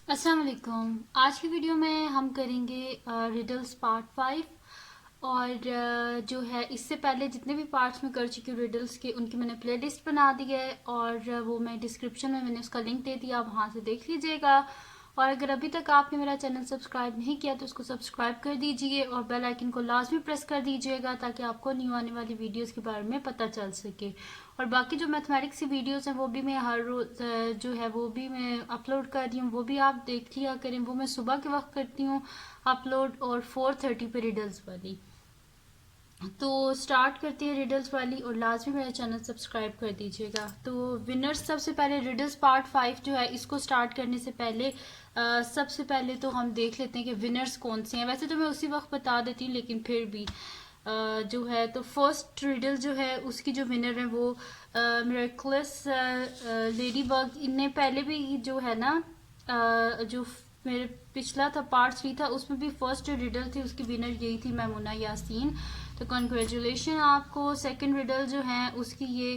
अस्सलाम वालेकुम। आज की वीडियो में हम करेंगे रिडल्स पार्ट 5। और जो है इससे पहले जितने भी पार्ट्स में कर चुकी हूँ रिडल्स के उनकी मैंने प्लेलिस्ट बना दी है और वो मैं डिस्क्रिप्शन में मैंने उसका लिंक दे दिया, आप वहाँ से देख लीजिएगा। और अगर अभी तक आपने मेरा चैनल सब्सक्राइब नहीं किया तो उसको सब्सक्राइब कर दीजिए और बेल आइकन को लाजमी प्रेस कर दीजिएगा ताकि आपको न्यू आने वाली वीडियोस के बारे में पता चल सके। और बाकी जो मैथमेटिक्स की वीडियोस हैं वो भी मैं हर रोज़ जो है वो भी मैं अपलोड कर रही हूँ, वो भी आप देख लिया करें। वो मैं सुबह के वक्त करती हूँ अपलोड, और 4:30 पे रिडल्स वाली। तो स्टार्ट करती है रिडल्स वाली, और लाजमी मेरा चैनल सब्सक्राइब कर दीजिएगा। तो विनर्स, सबसे पहले रिडल्स पार्ट 5 जो है इसको स्टार्ट करने से पहले सबसे पहले तो हम देख लेते हैं कि विनर्स कौन से हैं। वैसे तो मैं उसी वक्त बता देती हूँ लेकिन फिर भी जो है, तो फर्स्ट रिडल जो है उसकी जो विनर है वो मिरेकलस लेडी बग। इनने पहले भी जो है ना जो मेरे पिछला था पार्ट 3 था उसमें भी फर्स्ट जो रिडल थी उसकी विनर यही थी, मैमुना यासीन। तो कॉन्ग्रेचुलेशन आपको। सेकंड रिडल जो है उसकी ये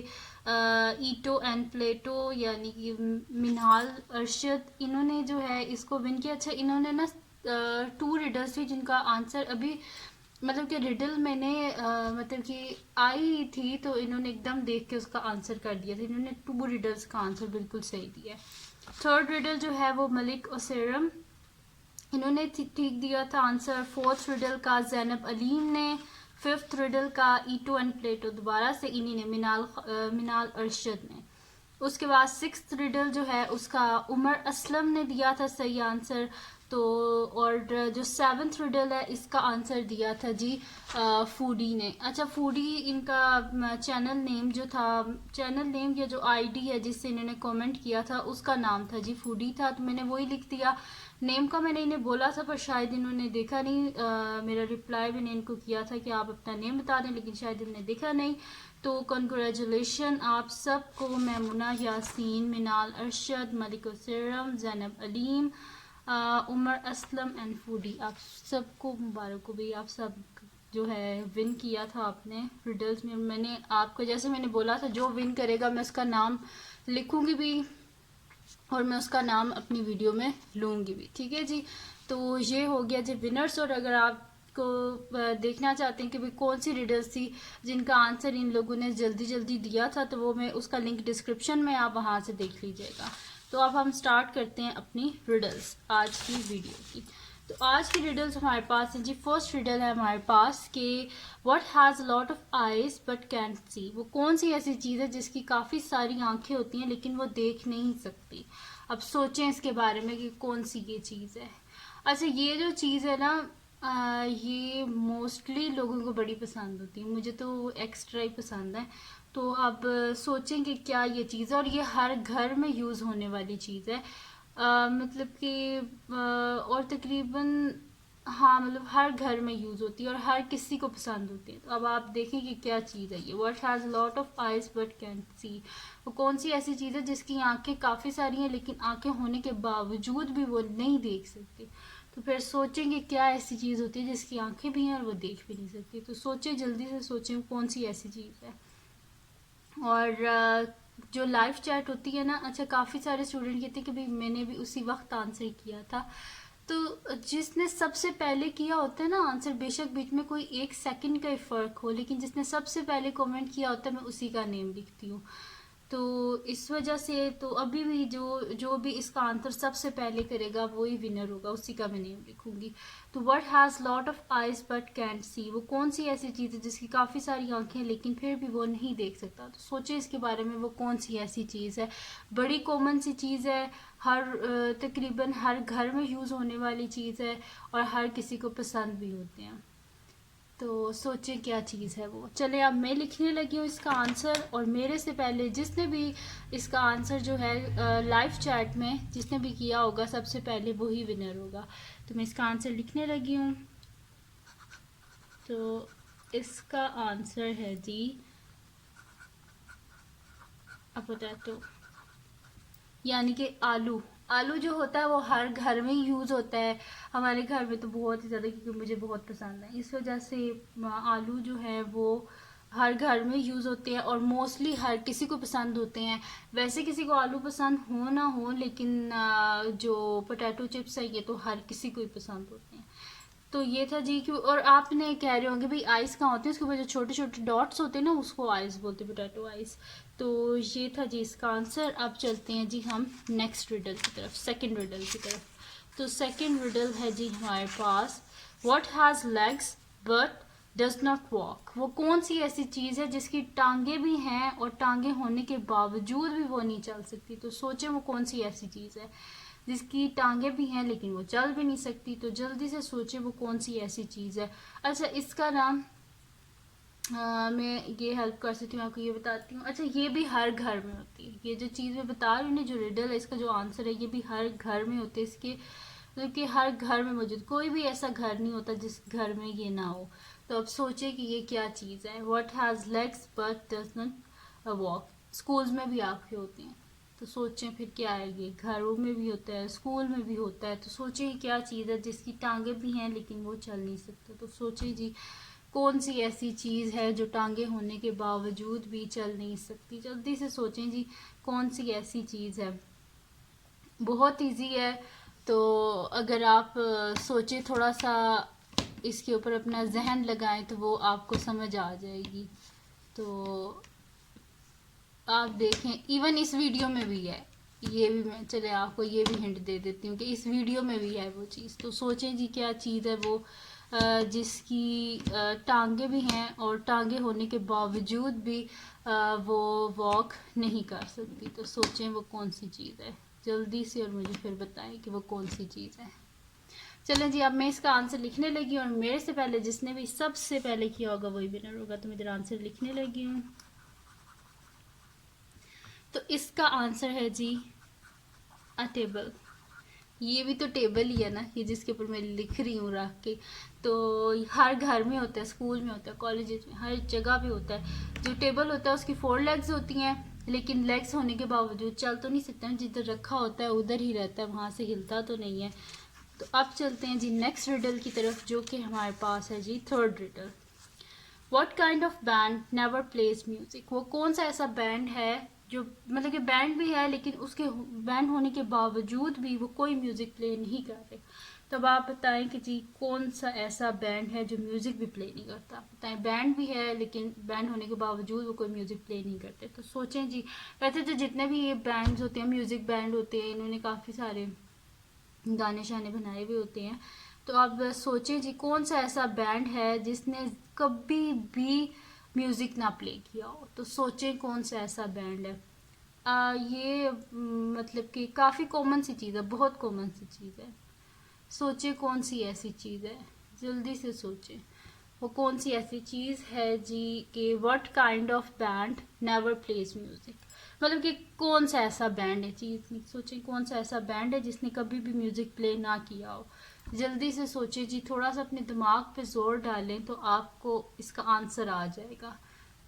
ईटो एंड प्लेटो यानी कि मिनहाल अरशद, इन्होंने जो है इसको विन किया। अच्छा, इन्होंने ना 2 रिडल्स थी जिनका आंसर अभी मतलब कि रिडल मैंने मतलब कि आई थी तो इन्होंने एकदम देख के उसका आंसर कर दिया था। इन्होंने 2 रिडल्स का आंसर बिल्कुल सही दिया। थर्ड रिडल जो है वो मलिक ओसेरम, इन्होंने ठीक दिया था आंसर। फोर्थ रिडल का जैनब अलीम ने। फिफ्थ रिडल का ईटो एंड प्लेटो, दोबारा से इन्हीं ने, मिनाल अरशद ने। उसके बाद सिक्स्थ रिडल जो है उसका उमर असलम ने दिया था सही आंसर। तो और जो सेवन्थ रिडल है इसका आंसर दिया था जी फूडी ने। अच्छा, फूडी इनका चैनल नेम जो था, चैनल नेम या जो आईडी है जिससे इन्होंने कमेंट किया था उसका नाम था जी फूडी था, तो मैंने वही लिख दिया। नेम का मैंने इन्हें बोला था पर शायद इन्होंने देखा नहीं, मेरा रिप्लाई मैंने इनको किया था कि आप अपना नेम बता दें लेकिन शायद इन्होंने देखा नहीं। तो कंग्रेचुलेशन आप सबको, मैमुना यासीन, मिनाल अरशद, मलिक उसरम, जैनब अलीम, उमर असलम एंड फूडी, आप सबको मुबारक हो भाई। आप सब जो है विन किया था आपने रिडल्स में। मैंने आपको जैसे मैंने बोला था जो विन करेगा मैं उसका नाम लिखूंगी भी और मैं उसका नाम अपनी वीडियो में लूँगी भी, ठीक है जी। तो ये हो गया जी विनर्स। और अगर आप को देखना चाहते हैं कि भाई कौन सी रिडल्स थी जिनका आंसर इन लोगों ने जल्दी जल्दी दिया था तो वो मैं उसका लिंक डिस्क्रिप्शन में, आप वहाँ से देख लीजिएगा। तो अब हम स्टार्ट करते हैं अपनी रिडल्स आज की वीडियो की। तो आज की रिडल्स हमारे पास है जी। फर्स्ट रिडल है हमारे पास कि what has lot of eyes but cantt सी, वो कौन सी ऐसी चीज़ है जिसकी काफ़ी सारी आंखें होती हैं लेकिन वो देख नहीं सकती। अब सोचें इसके बारे में कि कौन सी ये चीज़ है। अच्छा, ये जो चीज़ है ना ये मोस्टली लोगों को बड़ी पसंद होती है, मुझे तो एक्स्ट्रा ही पसंद है। तो अब सोचें कि क्या ये चीज़ है, और ये हर घर में यूज़ होने वाली चीज़ है। मतलब कि और तकरीबन, हाँ मतलब हर घर में यूज़ होती है और हर किसी को पसंद होती है। तो अब आप देखें कि क्या चीज़ है ये। What has lot of eyes but can see, वो कौन सी ऐसी चीज़ है जिसकी आंखें काफ़ी सारी हैं लेकिन आंखें होने के बावजूद भी वो नहीं देख सकती। तो फिर सोचेंगे क्या ऐसी चीज़ होती है जिसकी आंखें भी हैं और वो देख भी नहीं सकती। तो सोचें, जल्दी से सोचें कौन सी ऐसी चीज़ है। और जो लाइव चैट होती है ना, अच्छा काफ़ी सारे स्टूडेंट कहते हैं कि भाई मैंने भी उसी वक्त आंसर किया था। तो जिसने सबसे पहले किया होता है ना आंसर, बेशक बीच में कोई 1 सेकंड का ही फ़र्क हो, लेकिन जिसने सबसे पहले कमेंट किया होता है मैं उसी का नेम लिखती हूँ। तो इस वजह से तो अभी भी जो जो भी इसका आंसर सबसे पहले करेगा वही विनर होगा, उसी का मैं नेम लिखूंगी। तो what has lot of eyes but cantt सी, वो कौन सी ऐसी चीज़ है जिसकी काफ़ी सारी आंखें हैं लेकिन फिर भी वो नहीं देख सकता। तो सोचिए इसके बारे में, वो कौन सी ऐसी चीज़ है। बड़ी कॉमन सी चीज़ है, हर तकरीबन हर घर में यूज़ होने वाली चीज़ है और हर किसी को पसंद भी होते हैं। तो सोचिए क्या चीज़ है वो। चले अब मैं लिखने लगी हूँ इसका आंसर, और मेरे से पहले जिसने भी इसका आंसर जो है लाइव चैट में जिसने भी किया होगा सबसे पहले वही विनर होगा। तो मैं इसका आंसर लिखने लगी हूँ। तो इसका आंसर है जी पोटैटो, यानी कि आलू। आलू जो होता है वो हर घर में यूज़ होता है, हमारे घर में तो बहुत ही ज़्यादा, क्योंकि मुझे बहुत पसंद है इस वजह से आलू जो है वो हर घर में यूज़ होते हैं और मोस्टली हर किसी को पसंद होते हैं। वैसे किसी को आलू पसंद हो ना हो, लेकिन जो पोटैटो चिप्स है ये तो हर किसी को ही पसंद होते हैं। तो ये था जी कि, और आपने कह रहे होंगे भाई आइस कहाँ होते हैं, उसके ऊपर जो छोटे छोटे डॉट्स होते हैं ना उसको आइस बोलते हैं, पोटैटो आइस। तो ये था जी इसका आंसर। अब चलते हैं जी हम नेक्स्ट रिडल की तरफ, सेकंड रिडल की तरफ। तो सेकंड रिडल है जी हमारे पास, what has legs but does not walk. वो कौन सी ऐसी चीज़ है जिसकी टांगे भी हैं और टांगे होने के बावजूद भी वो नहीं चल सकती। तो सोचें वो कौन सी ऐसी चीज़ है जिसकी टांगे भी हैं लेकिन वो चल भी नहीं सकती। तो जल्दी से सोचें वो कौन सी ऐसी चीज़ है। अच्छा, इसका नाम मैं ये हेल्प कर सकती हूँ आपको, ये बताती हूँ। अच्छा, ये भी हर घर में होती है। ये जो चीज़ मैं बता रही हूँ ना, जो रिडल है, इसका जो आंसर है ये भी हर घर में होते हैं। इसके मतलब कि हर घर में मौजूद, कोई भी ऐसा घर नहीं होता जिस घर में ये ना हो। तो अब सोचे कि ये क्या चीज़ है। What has legs but does not walk. Schools में भी आपके होते हैं, तो सोचें फिर क्या है ये। घरों में भी होता है, स्कूल में भी होता है। तो सोचें क्या चीज़ है जिसकी टांगे भी हैं लेकिन वो चल नहीं सकता। तो सोचें जी कौन सी ऐसी चीज़ है जो टांगे होने के बावजूद भी चल नहीं सकती। जल्दी से सोचें जी कौन सी ऐसी चीज़ है। बहुत इजी है। तो अगर आप सोचें थोड़ा सा, इसके ऊपर अपना जहन लगाएं तो वो आपको समझ आ जाएगी। तो आप देखें, इवन इस वीडियो में भी है। ये भी मैं, चले आपको ये भी हिंट दे देती हूँ कि इस वीडियो में भी है वो चीज़। तो सोचें जी क्या चीज़ है वो जिसकी टांगे भी हैं और टांगे होने के बावजूद भी वो वॉक नहीं कर सकती। तो सोचें वो कौन सी चीज़ है जल्दी से, और मुझे फिर बताएं कि वो कौन सी चीज़ है। चलें जी, अब मैं इसका आंसर लिखने लगी हूँ और मेरे से पहले जिसने भी सबसे पहले किया होगा वही विनर होगा। तो मैं इधर आंसर लिखने लगी हूँ। तो इसका आंसर है जी अ टेबल। ये भी तो टेबल ही है ना, ये जिसके ऊपर मैं लिख रही हूँ रख के। तो हर घर में होता है, स्कूल में होता है, कॉलेजेस में, हर जगह भी होता है। जो टेबल होता है उसकी 4 लेग्स होती हैं, लेकिन लेग्स होने के बावजूद चल तो नहीं सकता, जिधर रखा होता है उधर ही रहता है, वहाँ से हिलता तो नहीं है। तो अब चलते हैं जी नेक्स्ट रिडल की तरफ, जो कि हमारे पास है जी third riddle. What kind of band never plays music. वो कौन सा ऐसा बैंड है जो, मतलब कि बैंड भी है लेकिन उसके बैंड होने के बावजूद भी वो कोई म्यूजिक प्ले नहीं कर रहे। तो अब आप बताएं कि जी कौन सा ऐसा बैंड है जो म्यूजिक भी प्ले नहीं करता। बताएं, बैंड भी है लेकिन बैंड होने के बावजूद वो कोई म्यूजिक प्ले नहीं करते। तो सोचें जी। वैसे तो जितने भी ये बैंड्स होते हैं, म्यूजिक बैंड होते हैं, इन्होंने काफ़ी सारे गाने शाने बनाए भी होते हैं। तो आप सोचें जी कौन सा ऐसा बैंड है जिसने कभी भी म्यूज़िक ना प्ले किया हो। तो सोचें कौन सा ऐसा बैंड है। ये मतलब कि काफ़ी कॉमन सी चीज़ है, बहुत कॉमन सी चीज़ है। सोचें कौन सी ऐसी चीज़ है, जल्दी से सोचें वो कौन सी ऐसी चीज़ है जी कि what kind of band never plays music. मतलब कि कौन सा ऐसा बैंड है, चीज़ नहीं, सोचें कौन सा ऐसा बैंड है जिसने कभी भी म्यूजिक प्ले ना किया हो। जल्दी से सोचें जी, थोड़ा सा अपने दिमाग पे जोर डालें तो आपको इसका आंसर आ जाएगा।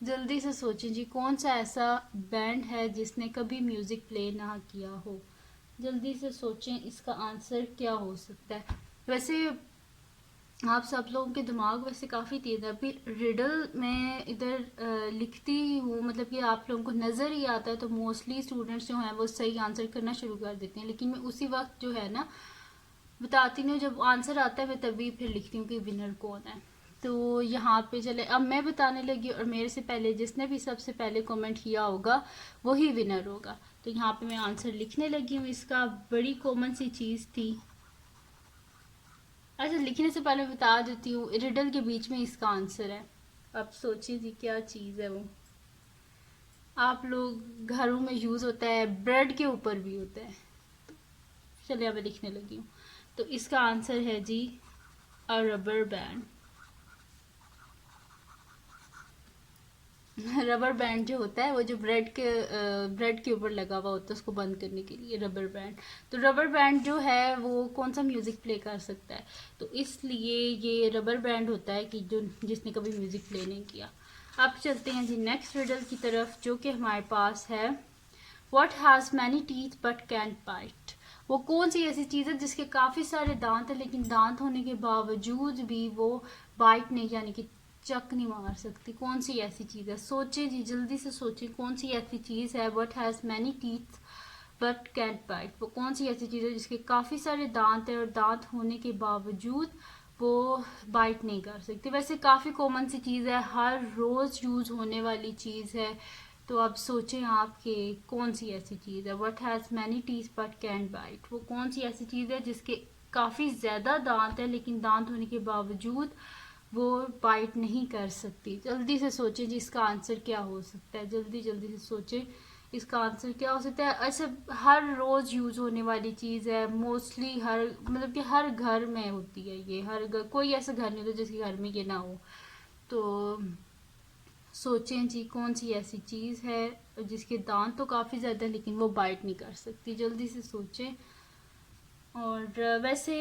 जल्दी से सोचें जी कौन सा ऐसा बैंड है जिसने कभी म्यूजिक प्ले ना किया हो। जल्दी से सोचें इसका आंसर क्या हो सकता है। वैसे आप सब लोगों के दिमाग वैसे काफ़ी तेज़ है। अभी रिडल मैं इधर लिखती हूँ, मतलब कि आप लोगों को नज़र ही आता है, तो मोस्टली स्टूडेंट्स जो हैं वो सही आंसर करना शुरू कर देते हैं। लेकिन मैं उसी वक्त जो है ना बताती नहीं हूँ, जब आंसर आता है मैं तभी फिर लिखती हूँ कि विनर कौन है। तो यहाँ पे चले, अब मैं बताने लगी और मेरे से पहले जिसने भी सबसे पहले कमेंट किया होगा वही विनर होगा। तो यहाँ पे मैं आंसर लिखने लगी हूँ। इसका बड़ी कॉमन सी चीज़ थी। अच्छा, लिखने से पहले बता देती हूँ, रिडल के बीच में इसका आंसर है। अब सोचिए जी क्या चीज़ है वो। आप लोग घरों में यूज़ होता है, ब्रेड के ऊपर भी होता है। चलिए अब मैं लिखने लगी हूँ। तो इसका आंसर है जी a rubber band. Rubber band जो होता है वो जो ब्रेड के ऊपर लगा हुआ होता है उसको बंद करने के लिए रबर बैंड। तो रबर बैंड जो है वो कौन सा म्यूज़िक प्ले कर सकता है, तो इसलिए ये रबर बैंड होता है कि जो जिसने कभी म्यूज़िक प्ले नहीं किया। अब चलते हैं जी नेक्स्ट रिडल की तरफ, जो कि हमारे पास है what has many teeth but can't bite. वो कौन सी ऐसी चीज़ है जिसके काफ़ी सारे दांत हैं लेकिन दांत होने के बावजूद भी वो बाइट नहीं, यानी कि चक नहीं मार सकती। कौन सी ऐसी चीज़ है? सोचें जी, जल्दी से सोचें कौन सी ऐसी चीज़ है। What has many teeth but can't bite. वो कौन सी ऐसी चीज़ है जिसके काफ़ी सारे दांत हैं और दांत होने के बावजूद वो बाइट नहीं कर सकती। वैसे काफ़ी कॉमन सी चीज़ है, हर रोज़ यूज़ होने वाली चीज़ है। तो अब सोचें आप कि कौन सी ऐसी चीज़ है। What has many teeth but can't bite. वो कौन सी ऐसी चीज़ है जिसके काफ़ी ज़्यादा दांत है लेकिन दांत होने के बावजूद वो बाइट नहीं कर सकती। जल्दी से सोचें जी, इसका आंसर क्या हो सकता है। जल्दी जल्दी से सोचें इसका आंसर क्या हो सकता है। ऐसे हर रोज़ यूज़ होने वाली चीज़ है, मोस्टली हर मतलब कि हर घर में होती है ये। हर घर, कोई ऐसा घर नहीं होता जिसके घर में ये ना हो। तो सोचें जी कौन सी ऐसी चीज़ है जिसके दांत तो काफ़ी ज़्यादा लेकिन वो बाइट नहीं कर सकती। जल्दी से सोचें। और वैसे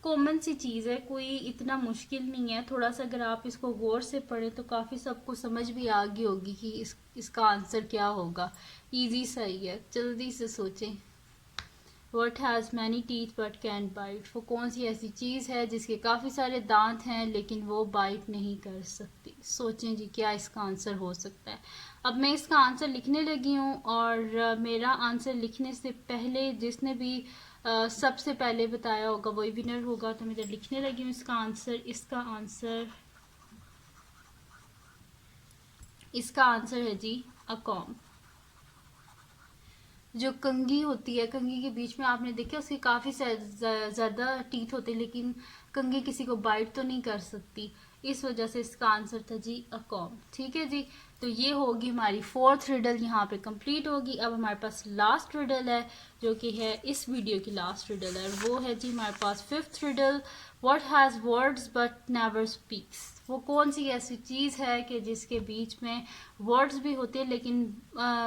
कॉमन सी चीज़ है, कोई इतना मुश्किल नहीं है। थोड़ा सा अगर आप इसको गौर से पढ़ें तो काफ़ी सबको समझ भी आ गई होगी कि इसका आंसर क्या होगा। इजी सा ही है, जल्दी से सोचें। What has many teeth but can't bite। वो कौन सी ऐसी चीज़ है जिसके काफ़ी सारे दांत हैं लेकिन वो बाइट नहीं कर सकती। सोचें जी क्या इसका आंसर हो सकता है। अब मैं इसका आंसर लिखने लगी हूँ और मेरा आंसर लिखने से पहले जिसने भी सबसे पहले बताया होगा वही विनर होगा। तो मैं जब लिखने लगी हूँ इसका आंसर है जी अकॉम। जो कंघी होती है, कंघी के बीच में आपने देखा उसके काफ़ी ज़्यादा टीथ होते हैं लेकिन कंघी किसी को बाइट तो नहीं कर सकती। इस वजह से इसका आंसर था जी अकॉम। ठीक है जी, तो ये होगी हमारी फोर्थ रिडल यहाँ पे कंप्लीट होगी। अब हमारे पास लास्ट रिडल है जो कि है इस वीडियो की लास्ट रिडल है। वो है जी हमारे पास fifth riddle. What has words but never speaks. वो कौन सी ऐसी चीज़ है कि जिसके बीच में वर्ड्स भी होते हैं लेकिन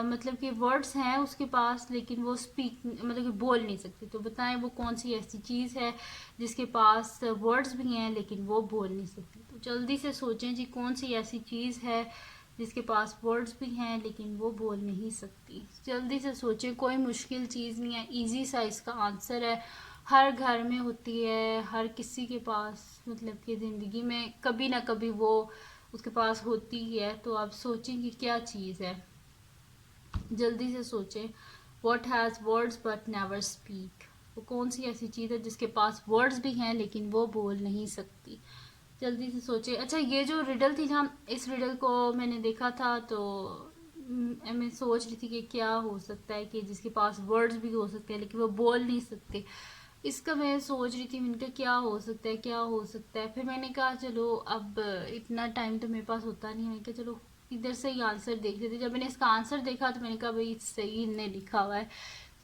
मतलब कि वर्ड्स हैं उसके पास लेकिन वो स्पीक मतलब कि बोल नहीं सकती। तो बताएं वो कौन सी ऐसी चीज़ है जिसके पास वर्ड्स भी हैं लेकिन वो बोल नहीं सकती। तो जल्दी से सोचें जी कौन सी ऐसी चीज़ है जिसके पास वर्ड्स भी हैं लेकिन वो बोल नहीं सकती। जल्दी से सोचें, कोई मुश्किल चीज़ नहीं है, इजी सा इसका आंसर है। हर घर में होती है, हर किसी के पास मतलब कि ज़िंदगी में कभी ना कभी वो उसके पास होती है। तो आप सोचें कि क्या चीज़ है। जल्दी से सोचें। What has words but never speak. वो कौन सी ऐसी चीज़ है जिसके पास वर्ड्स भी हैं लेकिन वो बोल नहीं सकती। जल्दी से सोचें। अच्छा, ये जो रिडल थी ना, इस रिडल को मैंने देखा था तो मैं सोच रही थी कि क्या हो सकता है कि जिसके पास वर्ड्स भी हो सकते हैं लेकिन वो बोल नहीं सकते। इसका मैं सोच रही थी, मैंने कहा क्या हो सकता है, क्या हो सकता है। फिर मैंने कहा चलो अब इतना टाइम तो मेरे पास होता नहीं है, मैंने कहा चलो इधर से ही आंसर देख लेते। जब मैंने इसका आंसर देखा तो मैंने कहा भाई सही इनने लिखा हुआ है।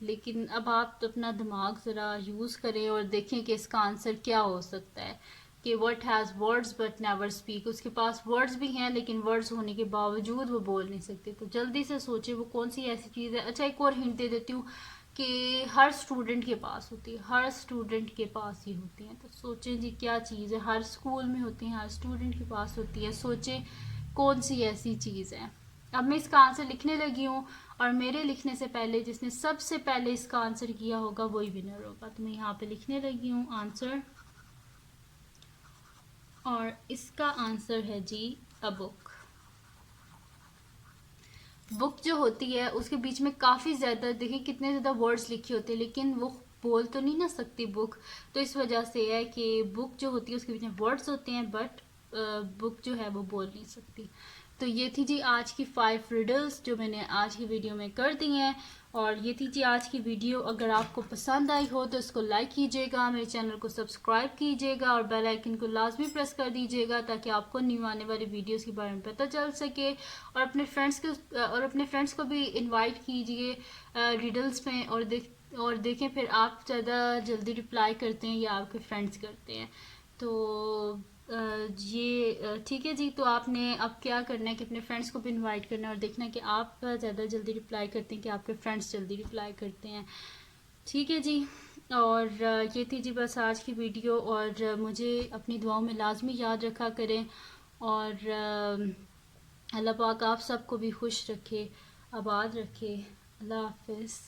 लेकिन अब आप तो अपना दिमाग ज़रा यूज़ करें और देखें कि इसका आंसर क्या हो सकता है। कि what has words but never speak, उसके पास वर्ड्स भी हैं लेकिन वर्ड्स होने के बावजूद वो बोल नहीं सकते। तो जल्दी से सोचे वो कौन सी ऐसी चीज़ है। अच्छा, एक और हिंट दे देती हूँ कि हर स्टूडेंट के पास होती है, हर स्टूडेंट के पास ही होती हैं। तो सोचें जी क्या चीज़ है। हर स्कूल में होती है, हर स्टूडेंट के पास होती है। सोचें कौन सी ऐसी चीज़ है। अब मैं इसका आंसर लिखने लगी हूँ और मेरे लिखने से पहले जिसने सबसे पहले इसका आंसर किया होगा वही विनर होगा। तो मैं यहाँ पे लिखने लगी हूँ आंसर और इसका आंसर है जी अ बुक। बुक जो होती है उसके बीच में काफ़ी ज़्यादा, देखिए कितने ज़्यादा वर्ड्स लिखे होते हैं लेकिन वो बोल तो नहीं ना सकती बुक। तो इस वजह से है कि बुक जो होती है उसके बीच में वर्ड्स होते हैं बट बुक जो है वो बोल नहीं सकती। तो ये थी जी आज की 5 रिडल्स जो मैंने आज की वीडियो में कर दी हैं। और ये थी जी आज की वीडियो। अगर आपको पसंद आई हो तो इसको लाइक कीजिएगा, मेरे चैनल को सब्सक्राइब कीजिएगा और बेल आइकन को लाजमी प्रेस कर दीजिएगा ताकि आपको न्यू आने वाली वीडियोस के बारे में पता चल सके। और अपने फ्रेंड्स को भी इनवाइट कीजिए रिडल्स में और देखें फिर आप ज़्यादा जल्दी रिप्लाई करते हैं या आपके फ्रेंड्स करते हैं। तो ये ठीक है जी। तो आपने अब क्या करना है कि अपने फ्रेंड्स को भी इनवाइट करना है और देखना कि आप ज़्यादा जल्दी रिप्लाई करते हैं कि आपके फ्रेंड्स जल्दी रिप्लाई करते हैं। ठीक है जी। और ये थी जी बस आज की वीडियो। और मुझे अपनी दुआओं में लाजमी याद रखा करें और अल्लाह पाक आप सबको भी खुश रखे, आबाद रखे। अल्लाह हाफिज़।